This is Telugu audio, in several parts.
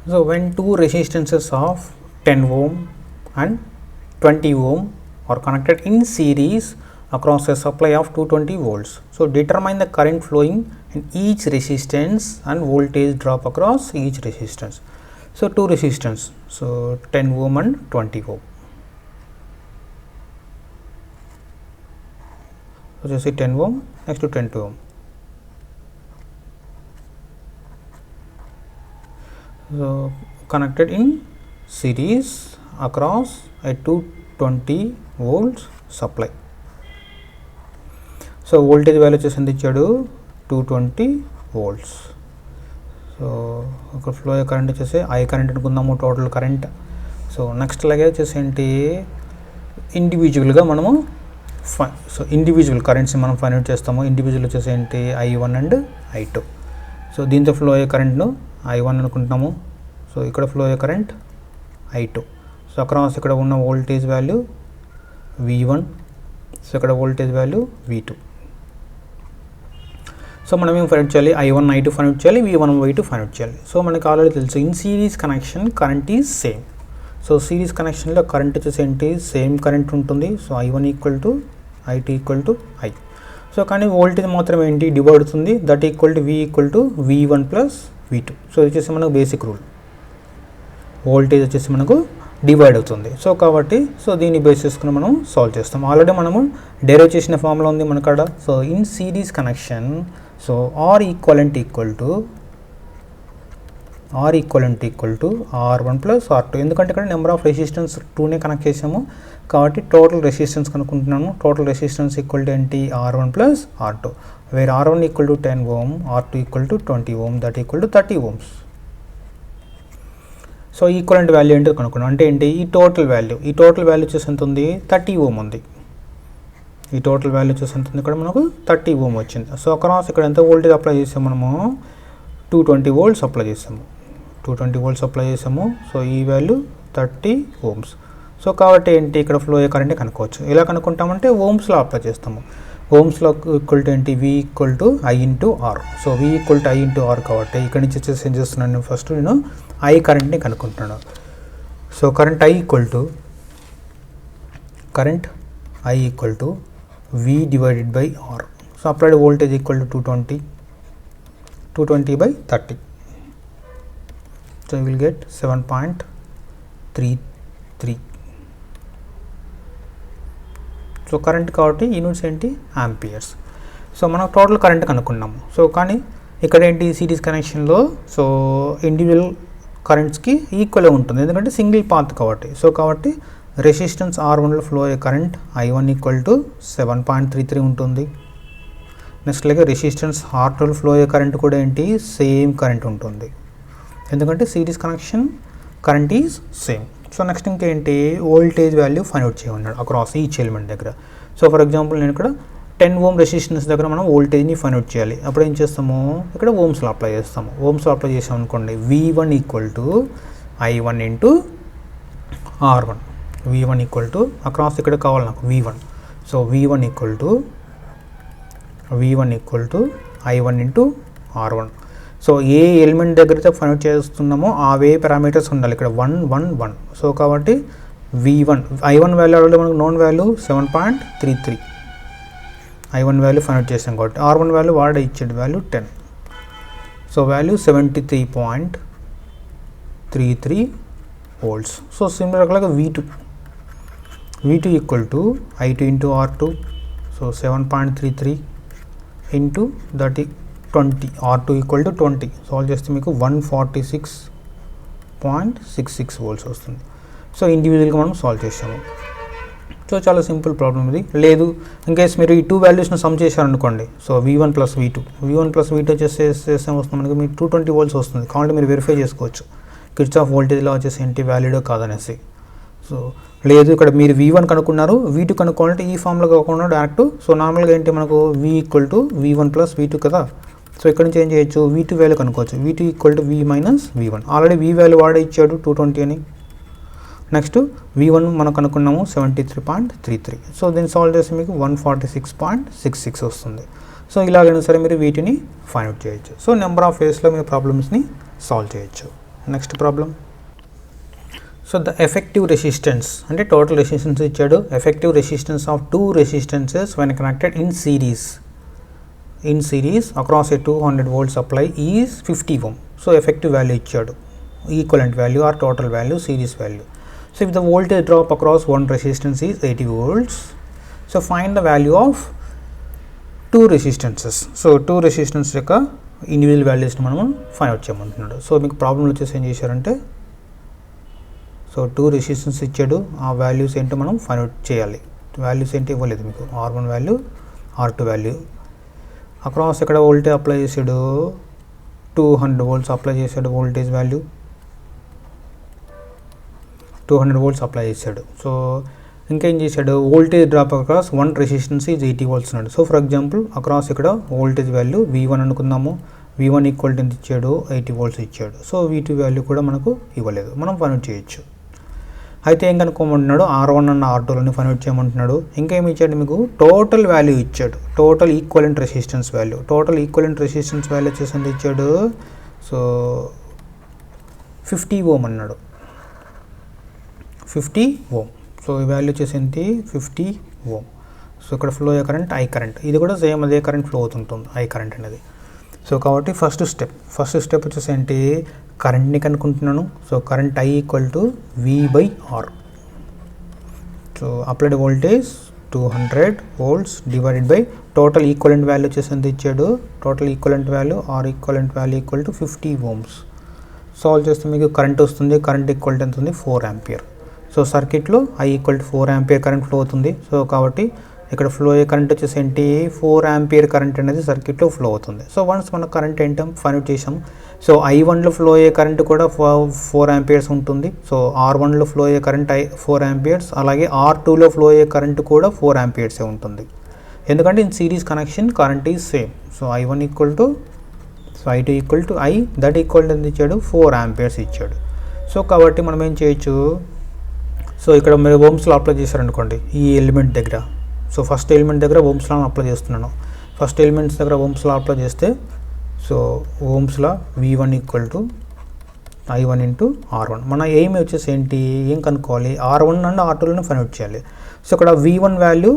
So when two resistances of 10 ohm and 20 ohm are connected in series across a supply of 220 volts. So determine the current flowing in each resistance and voltage drop across each resistance. So two resistance, so 10 ohm and 20 ohm. So just see 10 ohm next to 10 ohm. So connected in series across a 220 volts supply. So voltage value వచ్చేసి ఎంత ఇచ్చాడు 220 volts. సో ఒక ఫ్లో కరెంట్ వచ్చేసి ఐ కరెంట్ అనుకుందాము టోటల్ కరెంట్. సో నెక్స్ట్ అలాగే వచ్చేసి ఏంటి ఇండివిజువల్గా మనము సో ఇండివిజువల్ కరెంట్స్ని మనం ఫైండ్ అవుట్ చేస్తాము. ఇండివిజువల్ వచ్చేసి ఏంటి I1 అండ్ I2. సో దీంతో ఫ్లో అయ్యే కరెంట్ను I1 అనుకుంటున్నాము. సో ఇక్కడ ఫ్లో అయ్యే కరెంట్ I2. సో అక్రాస్ ఇక్కడ ఉన్న వోల్టేజ్ వాల్యూ V1. సో ఇక్కడ వోల్టేజ్ వాల్యూ V2. సో మనం ఏం ఫైండ్ అవుట్ చేయాలి, I1 I2 ఫైండ్ అవుట్ చేయాలి, V1 V2 ఫైండ్ అవుట్ చేయాలి. సో మనకి ఆల్రెడీ తెలుసు in series connection current is same. So series కనెక్షన్లో కరెంట్ వచ్చేసి ఏంటి సేమ్ కరెంట్ ఉంటుంది. So I1 equal to I2 equal to I. So కానీ వోల్టేజ్ మాత్రం ఏంటి డివైడ్ అవుతుంది, that equal to V equal to V1 plus V2. So ఇది వచ్చేసి మనకు బేసిక్ రూల్, వోల్టేజ్ వచ్చేసి మనకు డివైడ్ అవుతుంది. సో కాబట్టి సో దీన్ని బేస్ చేసుకుని మనం సాల్వ్ చేస్తాం. ఆల్రెడీ మనము డెరైవ్ చేసిన ఫార్ములా ఉంది మన కాడ. So in series connection so R equivalent equal to R1 plus R2. ఎందుకంటే ఇక్కడ నెంబర్ ఆఫ్ రెసిస్టెన్స్ 2నే కనెక్ట్ చేసాము కాబట్టి టోటల్ రెసిస్టెన్స్ కనుక్కుంటున్నాను. టోటల్ రెసిస్టెన్స్ ఈక్వల్ టు ఏంటి R1 plus R2, where R1 equal to 10 ohm, R2 equal to 20 ohm, that equal to 30 ohms. So equivalent value ఏంటో కనుక్కున్నాం. అంటే ఏంటి ఈ టోటల్ వాల్యూ వచ్చేసి ఎంత ఉంది 30 ohm ఉంది. ఈ టోటల్ వాల్యూ వచ్చేసి ఎంత ఉంది ఇక్కడ మనకు 30 ohm వచ్చింది. సో అక్రాస్ ఇక్కడ ఎంత వోల్టేజ్ అప్లై చేసాము మనము 220 volts అప్లై చేసాము. 220 volts అప్లై చేసాము. సో ఈ వాల్యూ 30 ohms. సో కాబట్టి ఏంటి ఇక్కడ ఫ్లో అయ్యే కరెంట్ కనుక్కోవచ్చు. ఎలా కనుక్కుంటామంటే ఓమ్స్లో అప్లై చేస్తాము. ఓమ్స్లో ఈక్వల్ టు ఏంటి V equal to I into R. So V equal to I into R కాబట్టి ఇక్కడ నుంచి వచ్చేసి ఏం చేస్తున్నాను ఫస్ట్ నేను I కరెంట్ని కనుక్కుంటున్నాను. So current I equal to V divided by R. So applied voltage equal to 220 by 30. So you will get 7.33. So current కాబట్టి యూనిట్స్ ఏంటి ఆంపియర్స్. సో మనం టోటల్ కరెంట్ కనుక్కున్నాము. సో కానీ ఇక్కడ ఏంటి సిరీస్ కనెక్షన్లో సో ఇండివిజువల్ కరెంట్స్కి ఈక్వల్గా ఉంటుంది ఎందుకంటే సింగిల్ పాత్ కాబట్టి. సో కాబట్టి రెసిస్టెన్స్ R1లో ఫ్లో అయ్యే కరెంట్ I1 ఈక్వల్ టు 7.33 ఉంటుంది. నెక్స్ట్ అలాగే రెసిస్టెన్స్ R2లో ఫ్లో అయ్యే కరెంట్ కూడా ఏంటి సేమ్ కరెంట్ ఉంటుంది ఎందుకంటే series connection current is same. So next ఇంకేంటి వోల్టేజ్ వాల్యూ ఫైండ్ అవుట్ చేయమన్నాడు అక్రాస్ ఈచ్ ఎలిమెంట్ దగ్గర. సో ఫర్ ఎగ్జాంపుల్ నేను ఇక్కడ 10 ohm రెసిస్టెన్స్ దగ్గర మనం వోల్టేజ్ని ఫైండ్ అవుట్ చేయాలి. అప్పుడు ఏం చేస్తాము ఇక్కడ ఓమ్స్లో అప్లై చేస్తాము. ఓమ్స్లో అప్లై చేసాం అనుకోండి V1 equal to I1 into R1. V1 equal to across ఇక్కడ కావాలి నాకు V1. So V1 equal to I1 into R1. So A element దగ్గర ఫైండ్ అవుట్ చేస్తున్నామో అవే పారామీటర్స్ ఉండాలి ఇక్కడ 1 1 1. సో కాబట్టి V1 I1 వాల్యూ ఆల్రెడీ మనకు known value 7.33. I1 value find out చేసాం కాబట్టి R1 వాల్యూ వాడే ఇచ్చేది value 10. So value 73.33 volts. So సిమిలర్గా V2 equal to I2 into R2. So 7.33 into 20 R2 equal to 20. Solve చేస్తే మీకు 146.66 volts వస్తుంది. సో ఇండివిజువల్గా మనం సాల్వ్ చేసాము. సో చాలా సింపుల్ ప్రాబ్లం ఇది. లేదు ఇన్కేస్ మీరు ఈ 2 వాల్యూస్ని సమ్ చేశారనుకోండి. సో V1 ప్లస్ V2 చేస్తే వస్తుంది మనకి మీకు 220 volts వస్తుంది. కాబట్టి మీరు వెరిఫై చేసుకోవచ్చు కిర్చాఫ్ వోల్టేజ్ లా వచ్చేసి ఏంటి వ్యాలిడో కాదనేసి. సో లేదు ఇక్కడ మీరు V1 కనుక్కున్నారు, V2 కనుక్కోవాలంటే ఈ ఫామ్లో కాకుండా డైరెక్ట్. సో నార్మల్గా ఏంటి మనకు V equal to V1 plus V2 కదా. సో ఇక్కడ నుంచి ఏం చేయొచ్చు V2 వాల్యూ కనుక్కోవచ్చు. V2 equal to V minus V1. Already V value వాడే ఇచ్చాడు 220 అని. నెక్స్ట్ V1 మనం కనుక్కున్నాము 73.33. సో దీన్ని సాల్వ్ చేస్తే మీకు 146.66 వస్తుంది. సో ఇలాగైనా సరే మీరు వీటిని ఫైండ్ అవుట్ చేయొచ్చు. సో నెంబర్ ఆఫ్ వేస్లో మీరు ప్రాబ్లమ్స్ని సాల్వ్ చేయొచ్చు. Next problem. So the effective resistance అంటే టోటల్ రెసిస్టెన్స్ ఇచ్చాడు. Effective resistance of two resistances when connected in series across a 200 volts supply is 50 ohm. So effective value ఇచ్చాడు, equivalent value or total value, series value. So if the voltage drop across one resistance is 80 volts, so find the value of two resistances. So two resistance యొక్క ఇండివిజువల్ వాల్యూస్ని మనము ఫైండ్ అవుట్ చేయమంటున్నాడు. సో మీకు ప్రాబ్లంలో వచ్చేసి ఏం చేశారంటే, సో టూ రెసిస్టెన్స్ ఇచ్చాడు, ఆ వాల్యూస్ ఏంటో మనం ఫైండ్ అవుట్ చేయాలి. వాల్యూస్ ఏంటి ఇవ్వలేదు మీకు, R1 value, R2 value. Across ఇక్కడ వోల్టేజ్ అప్లై చేసాడు, 200 volts అప్లై చేశాడు, వోల్టేజ్ వాల్యూ 200 volts అప్లై చేశాడు. సో ఇంకేం చేశాడు, voltage drop across one resistance is 80 volts అన్నాడు. సో ఫర్ ఎగ్జాంపుల్ అక్రాస్ ఇక్కడ వోల్టేజ్ వాల్యూ V1 అనుకుందాము. V1 ఈక్వల్ టు ఎంత ఇచ్చాడు, 80 volts ఇచ్చాడు. సో V2 వాల్యూ కూడా మనకు ఇవ్వలేదు, మనం ఫైండ్ అవుట్ చేయొచ్చు. అయితే ఏం కనుక్కోమంటున్నాడు, R1 అన్న R2లని ఫైండ్ అవుట్ చేయమంటున్నాడు. ఇంకేమి ఇచ్చాడు మీకు, టోటల్ వాల్యూ ఇచ్చాడు, total equivalent resistance value. Total equivalent resistance value వచ్చేసి ఎంత ఇచ్చాడు, సో 50 ohm అన్నాడు, 50 ohm. సో ఈ వాల్యూ వచ్చేసి ఏంటి, 50 ohm. సో ఇక్కడ ఫ్లో అయ్యే కరెంట్ I కరెంట్, ఇది కూడా సేమ్ అదే కరెంట్ ఫ్లో అవుతుంటుంది I కరెంట్ అనేది. సో కాబట్టి ఫస్ట్ స్టెప్ వచ్చేసి ఏంటి, కరెంట్ని కనుక్కుంటున్నాను. So current I equal to V/R. So applied voltage 200 volts divided by total equivalent value వచ్చేసి ఎంత ఇచ్చాడు, total equivalent value R equivalent value equal to 50 ohms. Solve చేస్తే మీకు కరెంట్ వస్తుంది, కరెంట్ ఈక్వల్ టు ఎంత ఉంది, 4 ampere. సో సర్క్యూట్లో I equal to 4 ampere current flow అవుతుంది. సో కాబట్టి ఇక్కడ ఫ్లో అయ్యే కరెంట్ వచ్చేసి ఏంటి, 4 ampere కరెంట్ అనేది సర్క్యూట్లో ఫ్లో అవుతుంది. సో వన్స్ మన కరెంట్ ఏంటో ఫైండ్ అవుట్ చేసాము. సో I1లో ఫ్లో అయ్యే కరెంట్ కూడా 4 amperes ఉంటుంది. సో R1లో ఫ్లో అయ్యే కరెంట్ 4 amperes, అలాగే R2లో ఫ్లో అయ్యే కరెంట్ కూడా 4 amperes ఉంటుంది. ఎందుకంటే in series connection current is same. So I1 equal to, so I2 equal to I, that equal to ఎంత ఇచ్చాడు, 4 amperes ఇచ్చాడు. సో కాబట్టి మనం ఏం చేయొచ్చు, సో ఇక్కడ మీరు ఓమ్స్లో అప్లై చేశారనుకోండి ఈ ఎలిమెంట్ దగ్గర. సో ఫస్ట్ ఎలిమెంట్ దగ్గర ఓమ్స్లో అప్లై చేస్తున్నాను. ఫస్ట్ ఎలిమెంట్స్ దగ్గర ఓమ్స్లో అప్లై చేస్తే, సో ఓమ్స్లో V1 equal to I1 into R1. మన ఎయిమ్ వచ్చేసి ఏంటి, ఏం కనుక్కోవాలి, R1 అండ్ R2లను ఫైండ్ అవుట్ చేయాలి. సో ఇక్కడ V1 వాల్యూ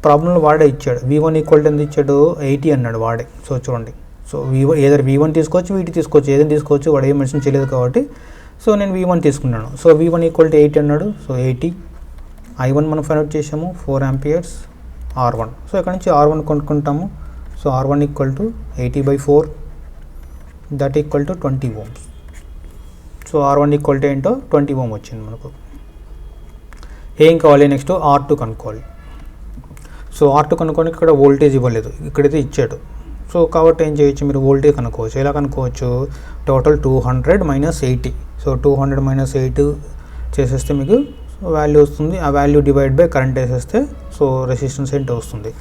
ప్రాబ్లంలో వాడే ఇచ్చాడు. V1 ఈక్వల్ టు ఎంత ఇచ్చాడు, 80 అన్నాడు వాడే. సో చూడండి, సో V1 తీసుకోవచ్చు, V2 తీసుకోవచ్చు, ఏదైనా తీసుకోవచ్చు, వాడు ఏం మెన్షన్ చేయలేదు కాబట్టి సో నేను V1 తీసుకున్నాను. సో V1 ఈక్వల్ టు 80 అన్నాడు. సో 80, I1 మనం ఫైండ్ అవుట్ చేసాము 4 amperes, R1. సో ఇక్కడ నుంచి R1 కొనుక్కుంటాము. So R1 equal to 80/4, that equal to 20 ohms. So R1 equal to ఏంటో 20 ohm వచ్చింది మనకు. ఏం కావాలి, నెక్స్ట్ R2 కనుక్కోవాలి. సో R2 కనుక్కొని ఇక్కడ వోల్టేజ్ ఇవ్వలేదు, ఇక్కడైతే ఇచ్చాడు. సో కాబట్టి ఏం చేయొచ్చు, మీరు వోల్టేజ్ కనుక్కోవచ్చు. ఎలా కనుక్కోవచ్చు, టోటల్ 200 - 80. సో 200 - 8 చేసేస్తే మీకు వాల్యూ వస్తుంది. ఆ వాల్యూ డివైడ్ బై కరెంట్ వేసేస్తే సో రెసిస్టెన్స్ ఏంటో వస్తుంది.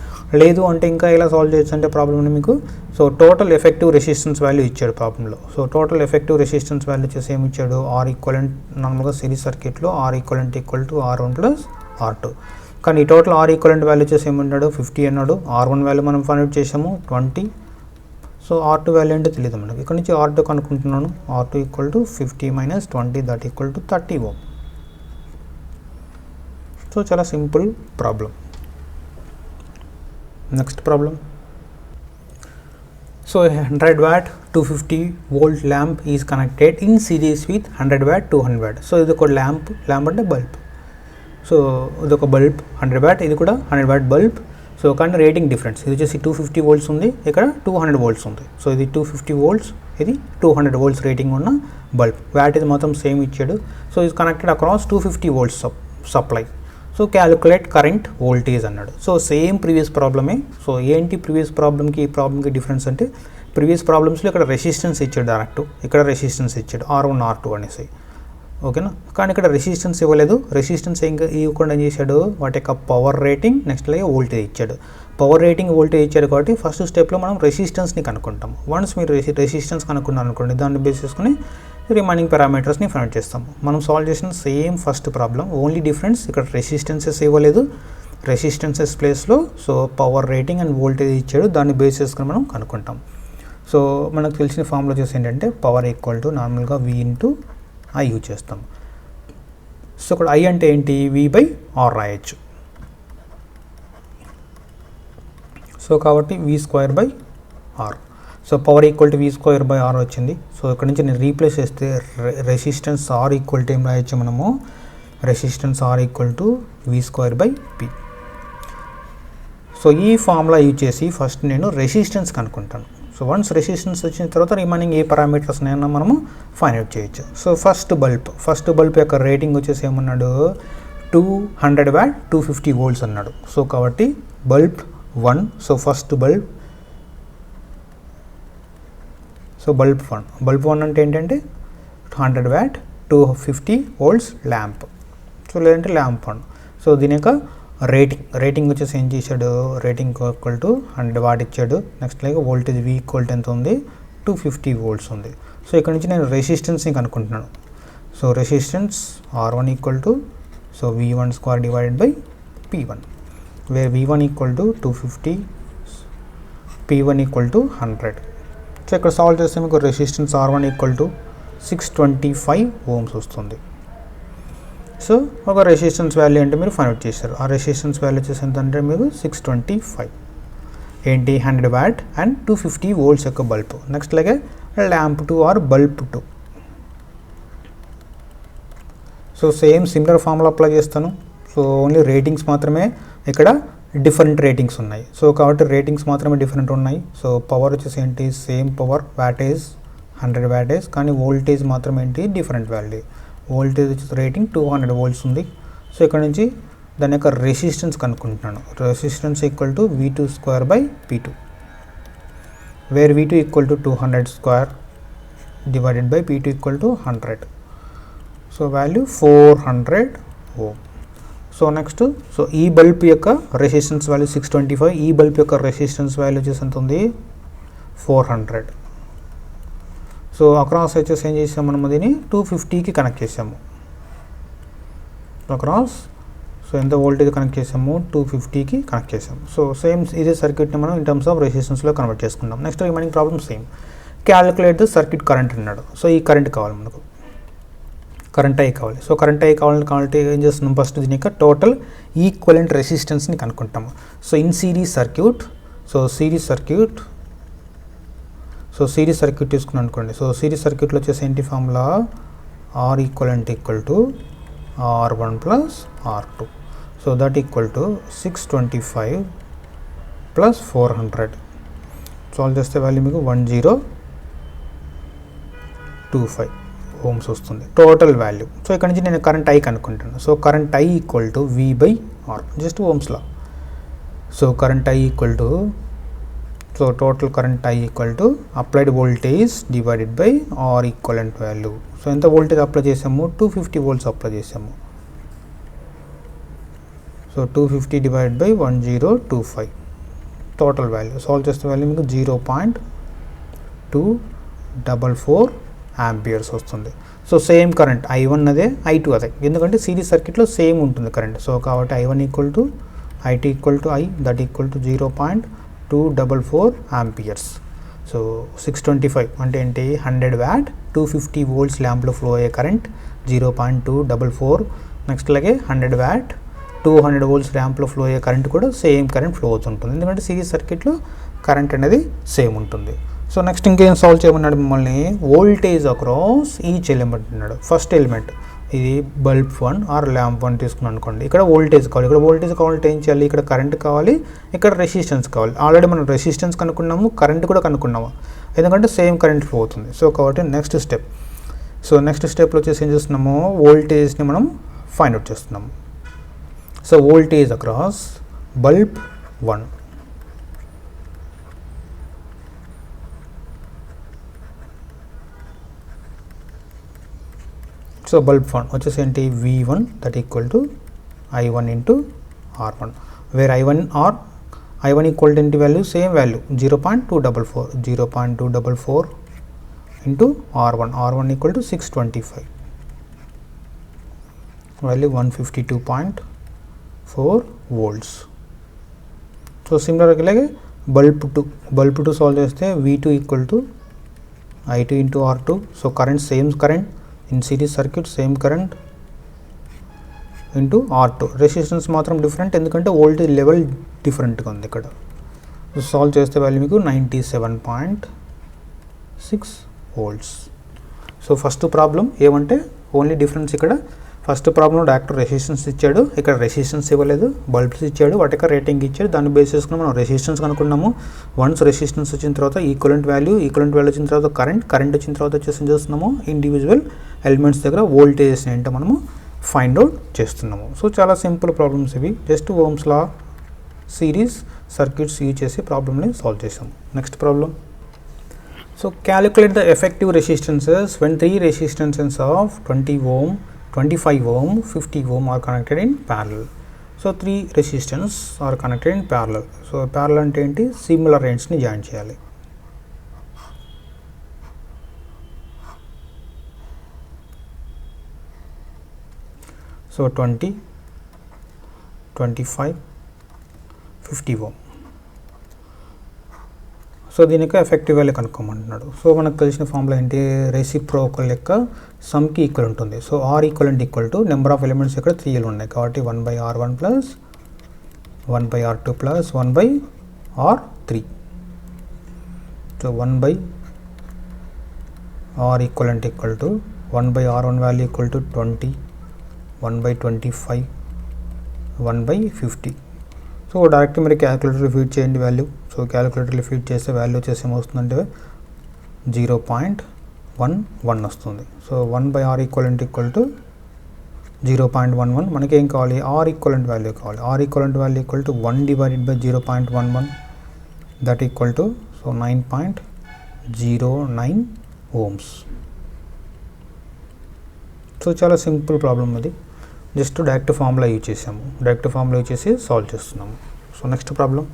లేదు అంటే ఇంకా ఎలా సాల్వ్ చేయొచ్చు అంటే ప్రాబ్లమ్ని మీకు, so total effective resistance value ఇచ్చాడు ప్రాబ్లంలో. So total effective resistance value వచ్చేసి ఏమి ఇచ్చాడు, R ఈక్వలెంట్, నార్మల్గా సిరీస్ సర్క్యూట్లో R equivalent equal to R1 + R2. కానీ ఈ టోటల్ R ఈక్వలెంట్ వాల్యూ వచ్చేసి ఏమన్నాడు, 50 అన్నాడు. R1 వాల్యూ మనం ఫైండ్ అవుట్ చేసాము 20. సో R2 వాల్యూ ఏంటో తెలియదు మనకి. ఇక్కడ నుంచి R2 కనుక్కుంటున్నాను. R2 equal to 50 - 20, that equal to 30 ohm. So చాలా simple problem. Next problem. So 100 watt 250 volt lamp is connected in series with 100 watt 200 watt. So ఇది ఒక ల్యాంప్ అంటే బల్బ్. సో ఇది ఒక బల్బ్ 100 watt, ఇది కూడా 100 watt బల్బ్. సో కానీ రేటింగ్ డిఫరెన్స్, ఇది వచ్చేసి 250 volts ఉంది, ఇక్కడ 200 volts ఉంది. సో ఇది 250 volts, ఇది 200 volts రేటింగ్ ఉన్న బల్బ్. వ్యాట్ ఇది మొత్తం సేమ్ ఇచ్చాడు. సో ఇది connected across 250 volts supply. So calculate current voltage అన్నాడు. సో సేమ్ ప్రీవియస్ ప్రాబ్లమే. సో ఏంటి ప్రీవియస్ ప్రాబ్లమ్కి ఈ ప్రాబ్లమ్కి డిఫరెన్స్ అంటే, ప్రీవియస్ ప్రాబ్లమ్స్లో ఇక్కడ రెసిస్టెన్స్ ఇచ్చాడు డైరెక్ట్, ఇక్కడ రెసిస్టెన్స్ ఇచ్చాడు R1 R2 అనేసి, ఓకేనా. కానీ ఇక్కడ రెసిస్టెన్స్ ఇవ్వలేదు. రెసిస్టెన్స్ ఇంకా ఇవ్వకుండా ఏం చేశాడు, వాటి యొక్క పవర్ రేటింగ్, నెక్స్ట్ అలాగే వోల్టేజ్ ఇచ్చాడు. పవర్ రేటింగ్ వోల్టేజ్ ఇచ్చాడు కాబట్టి ఫస్ట్ స్టెప్లో మనం రెసిస్టెన్స్ని కనుక్కుంటాం. వన్స్ మీరు రెసిస్టెన్స్ కనుక్కున్నారు అనుకోండి, దాన్ని బేస్ చేసుకుని రిమైనింగ్ పారామీటర్స్ని ఫైండ్ చేస్తాము. మనం సాల్వ్ చేసిన same first problem, only difference ఇక్కడ రెసిస్టెన్సెస్ ఇవ్వలేదు, రెసిస్టెన్సెస్ ప్లేస్లో so power rating and voltage ఇచ్చాడు, దాన్ని బేస్ చేసుకుని మనం కనుక్కుంటాం. సో మనకు తెలిసిన ఫార్ములా వచ్చేసి ఏంటంటే పవర్ ఈక్వల్ టు నార్మల్గా V ఇంటూ I యూజ్ చేస్తాం. సో ఇక్కడ I అంటే ఏంటి, V/R రాయొచ్చు. సో కాబట్టి V²/R. So power equal to V²/R వచ్చింది. సో ఇక్కడ నుంచి నేను రీప్లేస్ చేస్తే రెసిస్టెన్స్ R ఈక్వల్ టు ఏం రాయొచ్చు మనము, resistance R equal to V²/P. So ఈ ఫార్ములా యూజ్ చేసి ఫస్ట్ నేను రెసిస్టెన్స్ కనుక్కుంటాను. సో వన్స్ రెసిస్టెన్స్ వచ్చిన తర్వాత రిమైనింగ్ ఏ పారామీటర్స్ అయినా మనము ఫైండ్ అవుట్ చేయొచ్చు. సో ఫస్ట్ బల్బ్ యొక్క రేటింగ్ వచ్చేసి ఏమన్నాడు, 200 వాట్ 250 వోల్ట్స్ అన్నాడు. సో కాబట్టి bulb 1, so first bulb, so bulb 1 అంటే ఏంటంటే 100 వాట్ 250 వోల్ట్స్ ల్యాంప్. సో లేదంటే ల్యాంప్ 1. సో దీని యొక్క రేటింగ్ వచ్చేసి ఏం చేశాడు, రేటింగ్ ఈక్వల్ టు 100 వాట్ ఇచ్చాడు. Next like voltage V equal to ఎంత ఉంది, 250 వోల్ట్స్ ఉంది. సో ఇక్కడ నుంచి నేను రెసిస్టెన్స్ని కనుక్కుంటున్నాను. So resistance R1 equal to so V1² divided by P1, where V1 equal to 250, P1 equal to 100. So ఇక్కడ సాల్వ్ చేస్తే మీకు resistance R1 equal to 625 ohms వస్తుంది. సో ఒక రెసిస్టెన్స్ వాల్యూ అంటే మీరు ఫైండ్ అవుట్ చేశారు. ఆ రెసిస్టెన్స్ వాల్యూ వచ్చేసి ఎంత అంటే మీకు 625 ఏంటి, 100 వాట్ అండ్ 250 వోల్ట్స్ యొక్క బల్బ్. నెక్స్ట్ అలాగే lamp 2 or bulb 2. So same similar formula apply చేస్తాను. సో ఓన్లీ రేటింగ్స్ మాత్రమే ఇక్కడ డిఫరెంట్ రేటింగ్స్ ఉన్నాయి. సో కాబట్టి రేటింగ్స్ మాత్రమే డిఫరెంట్ ఉన్నాయి. సో పవర్ వచ్చేసి ఏంటి, సేమ్ పవర్, వాటేజ్ 100 వాటేజ్, కానీ వోల్టేజ్ మాత్రం ఏంటి డిఫరెంట్ వాల్యూ. వోల్టేజ్ వచ్చేసి రేటింగ్ 200 వోల్ట్స్ ఉంది. సో ఇక్కడ నుంచి దాని యొక్క రెసిస్టెన్స్ కనుక్కుంటున్నాను. Resistance equal to V2²/P2, wear V2 equal to 200² divided by P2 equal to 100. So value 400 ohm. So next, so ఈ బల్బ్ యొక్క రెసిస్టెన్స్ వాల్యూ 625, ఈ బల్బ్ యొక్క రెసిస్టెన్స్ వాల్యూ వచ్చేసి ఎంత ఉంది, 400. సో అక్రాస్ వచ్చేసి ఏం చేసాము మనము, దీన్ని 250కి కనెక్ట్ చేసాము అక్రాస్. సో ఎంత వోల్టేజ్ కనెక్ట్ చేసాము, 250కి కనెక్ట్ చేసాము. సో సేమ్ ఇదే సర్క్యూట్ని మనం ఇన్ టర్మ్స్ ఆఫ్ రెసిస్టెన్స్లో కన్వర్ట్ చేసుకుంటాం. Next remaining problem same, calculate the circuit current అన్నాడు. సో ఈ కరెంట్ కావాలి మనకు, కరెంట్ I కావాలి. సో కరెంట్ I కావాలంటే ఏం చేస్తున్నాం, ఫస్ట్ దీని యొక్క టోటల్ ఈక్వలెంట్ రెసిస్టెన్స్ని కనుక్కుంటాము. So in series circuit, so series circuit తీసుకున్నాం అనుకోండి. సో సిరీస్ సర్క్యూట్లో వచ్చేసి ఏంటి formula, R equivalent equal to R1 plus R2. So that equal to 625 plus 400. Solve చేస్తే వాల్యూ మీకు 1025 ఓమ్స్ వస్తుంది టోటల్ వాల్యూ. సో ఇక్కడ నుంచి నేను కరెంట్ I కనుక్కుంటాను. So current I equal to V/R, just ఓమ్స్లా. So current I equal to, so total current I equal to applied voltage divided by R equivalent value. So ఎంత వోల్టేజ్ అప్లై చేసాము, 250 వోల్ట్స్ అప్లై చేసాము. So 250 divided by 1025 total value. Solve చేస్తే వాల్యూ మీకు 0.244 ఆంపియర్స్ వస్తుంది. సో సేమ్ కరెంట్ I1 అదే, I2 అదే, ఎందుకంటే సిరీస్ సర్క్యూట్లో సేమ్ ఉంటుంది కరెంట్. సో కాబట్టి I1 equal to IT equal to I, that equal to 0.244 amperes. So 625 అంటే ఏంటి, 100 వాట్ 250 వోల్ట్స్ ల్యాంప్లో ఫ్లో అయ్యే కరెంట్ 0.244. నెక్స్ట్ అలాగే 100 వాట్ 200 వోల్ట్స్ ల్యాంప్లో ఫ్లో అయ్యే కరెంట్ కూడా సేమ్ కరెంట్ ఫ్లో అవుతుంటుంది, ఎందుకంటే సిరీస్ సర్క్యూట్లో కరెంట్ అనేది సేమ్ ఉంటుంది. సో నెక్స్ట్ ఇంకేం సాల్వ్ చేయమన్నాడు మిమ్మల్ని, వోల్టేజ్ అక్రాస్ ఈచ్ ఎలిమెంట్ అన్నాడు. ఫస్ట్ ఎలిమెంట్ ఇది బల్బ్ 1 ఆర్ ల్యాంప్ 1 తీసుకున్నాను అనుకోండి. ఇక్కడ వోల్టేజ్ కావాలి, ఇక్కడ వోల్టేజ్ కావాలంటే ఏం చేయాలి, ఇక్కడ కరెంట్ కావాలి, ఇక్కడ రెసిస్టెన్స్ కావాలి. ఆల్రెడీ మనం రెసిస్టెన్స్ కనుక్కున్నాము, కరెంట్ కూడా కనుక్కున్నాము, ఎందుకంటే సేమ్ కరెంట్ ఫ్లో అవుతుంది. సో కాబట్టి నెక్స్ట్ స్టెప్, సో నెక్స్ట్ స్టెప్లో వచ్చేసి ఏం చేస్తున్నాము, వోల్టేజ్ని మనం ఫైండ్ అవుట్ చేస్తున్నాము. So voltage across bulb 1. So bulb 1 వచ్చేసి ఏంటి, V1 that equal to I1 into R1, where I1 equal to ఏంటి value, same value 0.244 into R1 equal to 625, value 152.4 volts. So సిమిలర్గా ఇలాగే బల్బ్ టు సాల్వ్ చేస్తే V2 equal to I2 into R2. So current same current in series circuit, same current into R2. Resistance మాత్రం డిఫరెంట్, ఎందుకంటే వోల్టేజ్ లెవెల్ డిఫరెంట్గా ఉంది ఇక్కడ. సాల్వ్ చేస్తే వాల్యూ మీకు 97.6 volts. సో ఫస్ట్ ప్రాబ్లం ఏమంటే ఓన్లీ డిఫరెన్స్ ఇక్కడ. ఫస్ట్ ప్రాబ్లం డాక్టర్ రెసిస్టెన్స్ ఇచ్చాడు, ఇక్కడ రెసిస్టెన్స్ ఇవ్వలేదు, బల్బ్స్ ఇచ్చాడు, వాటికి రేటింగ్ ఇచ్చాడు, దాన్ని బేస్ చేసుకుని మనం రెసిస్టెన్స్ కనుక్కున్నాము. వన్స్ రెసిస్టెన్స్ వచ్చిన తర్వాత ఈక్వలెంట్ వాల్యూ వచ్చిన తర్వాత కరెంట్ వచ్చిన తర్వాత వచ్చేసి ఏం చేస్తున్నాము, ఇండివిజువల్ ఎలిమెంట్స్ దగ్గర వోల్టేజెస్ ఏంటో మనము ఫైండ్ అవుట్ చేస్తున్నాము. సో చాలా సింపుల్ ప్రాబ్లమ్స్ ఇవి, just ohm's law series circuits use చేసి ప్రాబ్లమ్ని సాల్వ్ చేసాము. Next problem. So calculate the effective resistances when 3 resistances of 20 ohm, 25 ohm, 50 ohm are connected in parallel. So 3 resistance are connected in parallel. So parallel అంటే ఏంటి, సిమిలర్ ఎండ్స్ని జాయిన్ చేయాలి. So 20, 25, 50 ohm. సో దీనికి ఎఫెక్టివ్ వాల్యూ కనుక్కోమంటున్నాడు. సో మనకు తెలిసిన ఫార్ములా ఏంటి, రెసిప్రోకల్ యొక్క సమ్కి ఈక్వల్ ఉంటుంది. So are equivalent equal to number of elements ఇక్కడ 3 ఉన్నాయి కాబట్టి 1/R1 plus 1/R2 plus 1/R3. So 1/R equivalent equal to 1/R1 value equal to 20, 1/25, 1/50. So direct మీరు క్యాలిక్యులేటర్లో ఫీడ్ చేయండి వాల్యూ. సో క్యాలిక్యులేటర్లో ఫీడ్ చేస్తే వాల్యూ వచ్చేసి ఏమొస్తుందంటే 0.11 వస్తుంది. So 1/R equivalent equal to 0.11. మనకి ఏం కావాలి, ఆర్ ఈక్వలెంట్ వాల్యూ కావాలి. Are equivalent value equal to 1 divided by 0.11, that equal to so 9.09 ohms. So చాలా సింపుల్ ప్రాబ్లం ఇది, జస్ట్ డైరెక్ట్ ఫార్ములా యూజ్ చేసాము, డైరెక్ట్ ఫార్ములా యూజ్ చేసి సాల్వ్ చేస్తున్నాము. So next problem.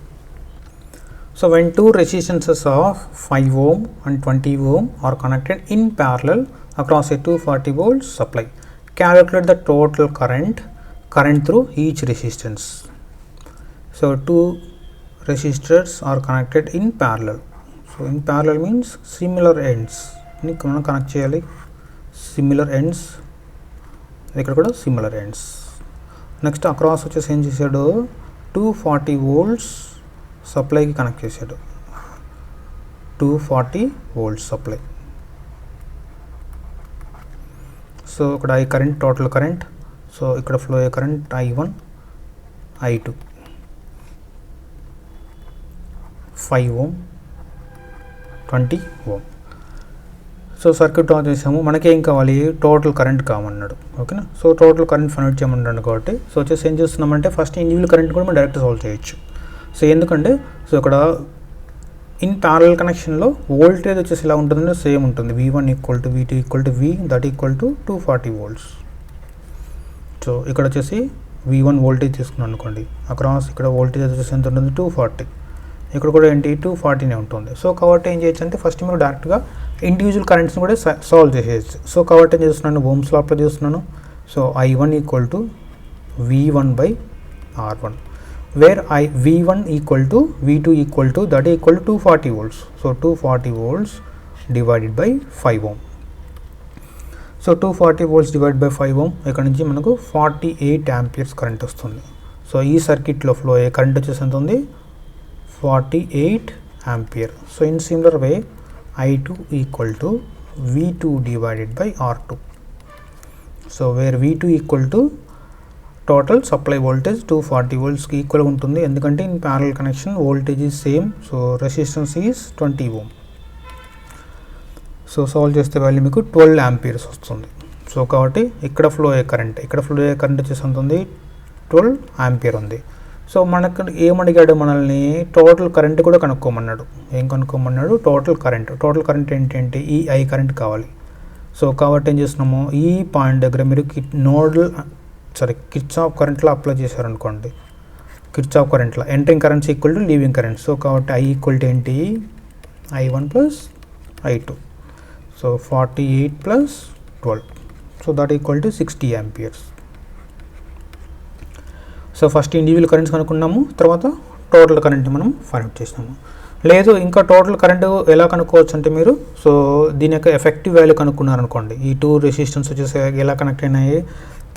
So when 2 resistances of 5 ohm and 20 ohm are connected in parallel across a 240 volts supply, calculate the total current through each resistance. So 2 resistors are connected in parallel. So in parallel means similar ends ni మనం కనెక్ట్ చేయాలి, సిమిలర్ ఎండ్స్, ఇక్కడ కూడా సిమిలర్ ఎండ్స్. నెక్స్ట్ అక్రాస్ వచ్చేసి ఏం చేశాడు, 240 volts సప్లైకి కనెక్ట్ చేశాడు, 240 volts సప్లై. సో ఇక్కడ I current, total current. So ఇక్కడ ఫ్లో అయ్యే current I1, I2, 5 ohm, 20 ohm. So circuit on చేసాము, మనకేం కావాలి, టోటల్ కరెంట్ కావాలన్నాడు. ఓకేనా. సో టోటల్ కరెంట్ ఫైండ్ చేయమన్నాడు కాబట్టి సో వచ్చేసి ఏం చేస్తున్నామంటే ఫస్ట్ ఇండివిజువల్ కరెంట్ కూడా మనం డైరెక్ట్ సాల్వ్ చేయొచ్చు. సో ఎందుకంటే సో ఇక్కడ ఇన్ ప్యారలల్ కనెక్షన్లో వోల్టేజ్ వచ్చేసి ఇలా ఉంటుందంటే సేమ్ ఉంటుంది, V1 equal to V2 equal to V, that equal to 240 volts. So ఇక్కడ వచ్చేసి V1 వోల్టేజ్ తీసుకున్నాను అనుకోండి, అక్రాస్ ఇక్కడ వోల్టేజ్ వచ్చేసి ఎంత ఉంటుంది, 240. ఇక్కడ కూడా ఏంటి 240నే ఉంటుంది. సో కాబట్టి ఏం చేయొచ్చు అంటే ఫస్ట్ మీరు డైరెక్ట్గా ఇండివిజువల్ కరెంట్స్ని కూడా సాల్వ్ చేసేయచ్చు. సో కాబట్టి ఏం చేస్తున్నాను, ఓమ్స్ లా అప్లై చేస్తున్నాను. So I1 equal to V1/R1, where V1 equal to V2 equal to that equal to 240 volts. So 240 volts divided by 5 ohm. So 240 volts divide by 5 ohm, ఇక్కడ నుంచి మనకు 48 amperes కరెంట్ వస్తుంది. సో ఈ సర్క్యూట్లో ఫ్లో అయ్యే కరెంట్ వచ్చేసి ఎంత ఉంది, 48 ampere. So in similar way I2 equal to V2 divided by R2. So where V2 equal to total supply voltage 240 voltsకి ఈక్వల్ ఉంటుంది, ఎందుకంటే in parallel connection voltage is same. So resistance is 20 ohm. So solve చేస్తే వాల్యూ మీకు 12 amperes వస్తుంది. సో కాబట్టి ఇక్కడ ఫ్లో అయ్యే కరెంట్ వచ్చేసి ఎంత ఉంది, 12 ampere ఉంది. సో మనకు ఏమడిగాడు, మనల్ని టోటల్ కరెంట్ కూడా కనుక్కోమన్నాడు. ఏం కనుక్కోమన్నాడు, టోటల్ కరెంట్ ఏంటంటే ఈ ఐ కరెంట్ కావాలి. సో కాబట్టి ఏం చేస్తున్నాము, ఈ పాయింట్ దగ్గర మీరు కిర్చాఫ్ కరెంట్లో అప్లై చేశారనుకోండి, కిర్చాఫ్ కరెంట్లో entering currents equal to leaving current. So కాబట్టి I ఈక్వల్ టు ఏంటి, I1 plus I2. So 48 plus 12, so that equal to 60 amperes. So first individual currents కనుక్కున్నాము, తర్వాత టోటల్ కరెంట్ని మనం ఫైండ్ అవుట్ చేసినాము. లేదు ఇంకా టోటల్ కరెంట్ ఎలా కనుక్కోవచ్చు అంటే మీరు సో దీని యొక్క ఎఫెక్టివ్ వాల్యూ కనుక్కున్నారనుకోండి. ఈ 2 రెసిస్టెన్స్ వచ్చేసి ఎలా కనెక్ట్ అయినాయి,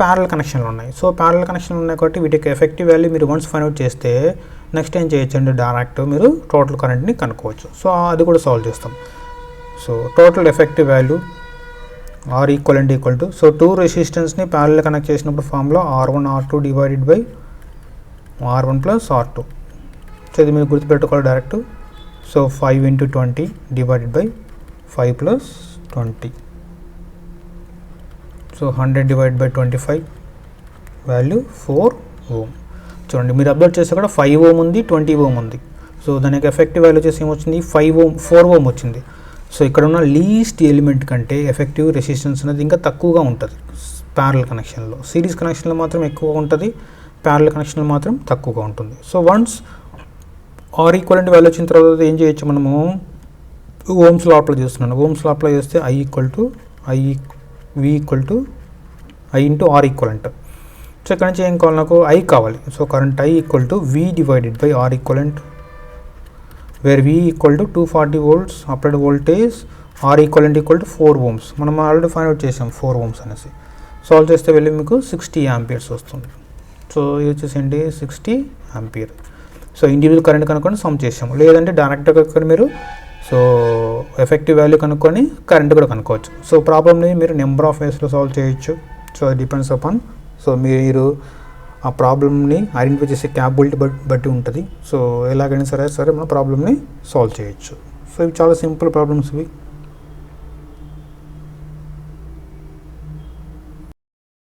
ప్యారల్ కనెక్షన్లు ఉన్నాయి. సో ప్యారల్ కనెక్షన్లు ఉన్నాయి కాబట్టి వీటికి ఎఫెక్టివ్ వాల్యూ మీరు వన్స్ ఫైండ్ అవుట్ చేస్తే నెక్స్ట్ ఏం చేయొచ్చు అంటే డైరెక్ట్ మీరు టోటల్ కరెంట్ని కనుక్కోవచ్చు. సో అది కూడా సాల్వ్ చేస్తాం. So total effective value R equal to so 2 రెసిస్టెన్స్ని ప్యారల్ కనెక్ట్ చేసినప్పుడు formula R1 R2 divided by R1 plus R2. So ఇది మీరు గుర్తుపెట్టుకోవాలి direct. So 5 into 20 divided by 5 plus 20. సో 100 divided by 25 వాల్యూ 4 ohm. చూడండి మీరు అబ్జర్వ్ చేస్తే కూడా 5 ohm ఉంది, 20 ohm ఉంది. సో దాని యొక్క ఎఫెక్టివ్ వాల్యూ వచ్చేసి ఏమొచ్చింది 4 ohm వచ్చింది. సో ఇక్కడ ఉన్న లీస్ట్ ఎలిమెంట్ కంటే ఎఫెక్టివ్ రెసిస్టెన్స్ అనేది ఇంకా తక్కువగా ఉంటుంది ప్యారల్ కనెక్షన్లో. సిరీస్ కనెక్షన్లో మాత్రం ఎక్కువగా ఉంటుంది, ప్యారల్ కనెక్షన్లో మాత్రం తక్కువగా ఉంటుంది. So once R equivalent value వచ్చిన తర్వాత ఏం చేయొచ్చు మనము ఓమ్స్ లా అప్లై చేస్తున్నాను. ఓమ్స్ లా అప్లై చేస్తే I into R equivalent. So ఇక్కడ నుంచి ఏం కావాలి, నాకు I కావాలి. So current I equal to V divided by R equivalent, where V equal to 240 volts applied voltage, R equivalent equal to 4 ohms. మనం ఆల్రెడీ ఫైండ్ అవుట్ చేసాం 4 ohms అనేసి. సాల్వ్ చేస్తే వెళ్ళి మీకు 60 amperes వస్తుంది. సో ఇది వచ్చేసి ఏంటి 60 ampere. సో ఇండివిజువల్ కరెంట్ కనుక్కొని సమ్ చేసాము. లేదంటే డైరెక్ట్గా కనుక్కొని మీరు సో ఎఫెక్టివ్ వాల్యూ కనుక్కొని కరెంట్ కూడా కనుక్కోవచ్చు. సో ప్రాబ్లమ్ని మీరు నెంబర్ ఆఫ్ వేస్లో సాల్వ్ చేయొచ్చు. సో డిపెండ్స్ అపాన్ సో మీరు ఆ ప్రాబ్లమ్ని ఐడెంటిఫై చేసే క్యాపబిలిటీ బట్టి ఉంటుంది. సో ఎలాగైనా సరే మనం ప్రాబ్లమ్ని సాల్వ్ చేయొచ్చు. సో ఇవి చాలా సింపుల్ ప్రాబ్లమ్స్ ఇవి.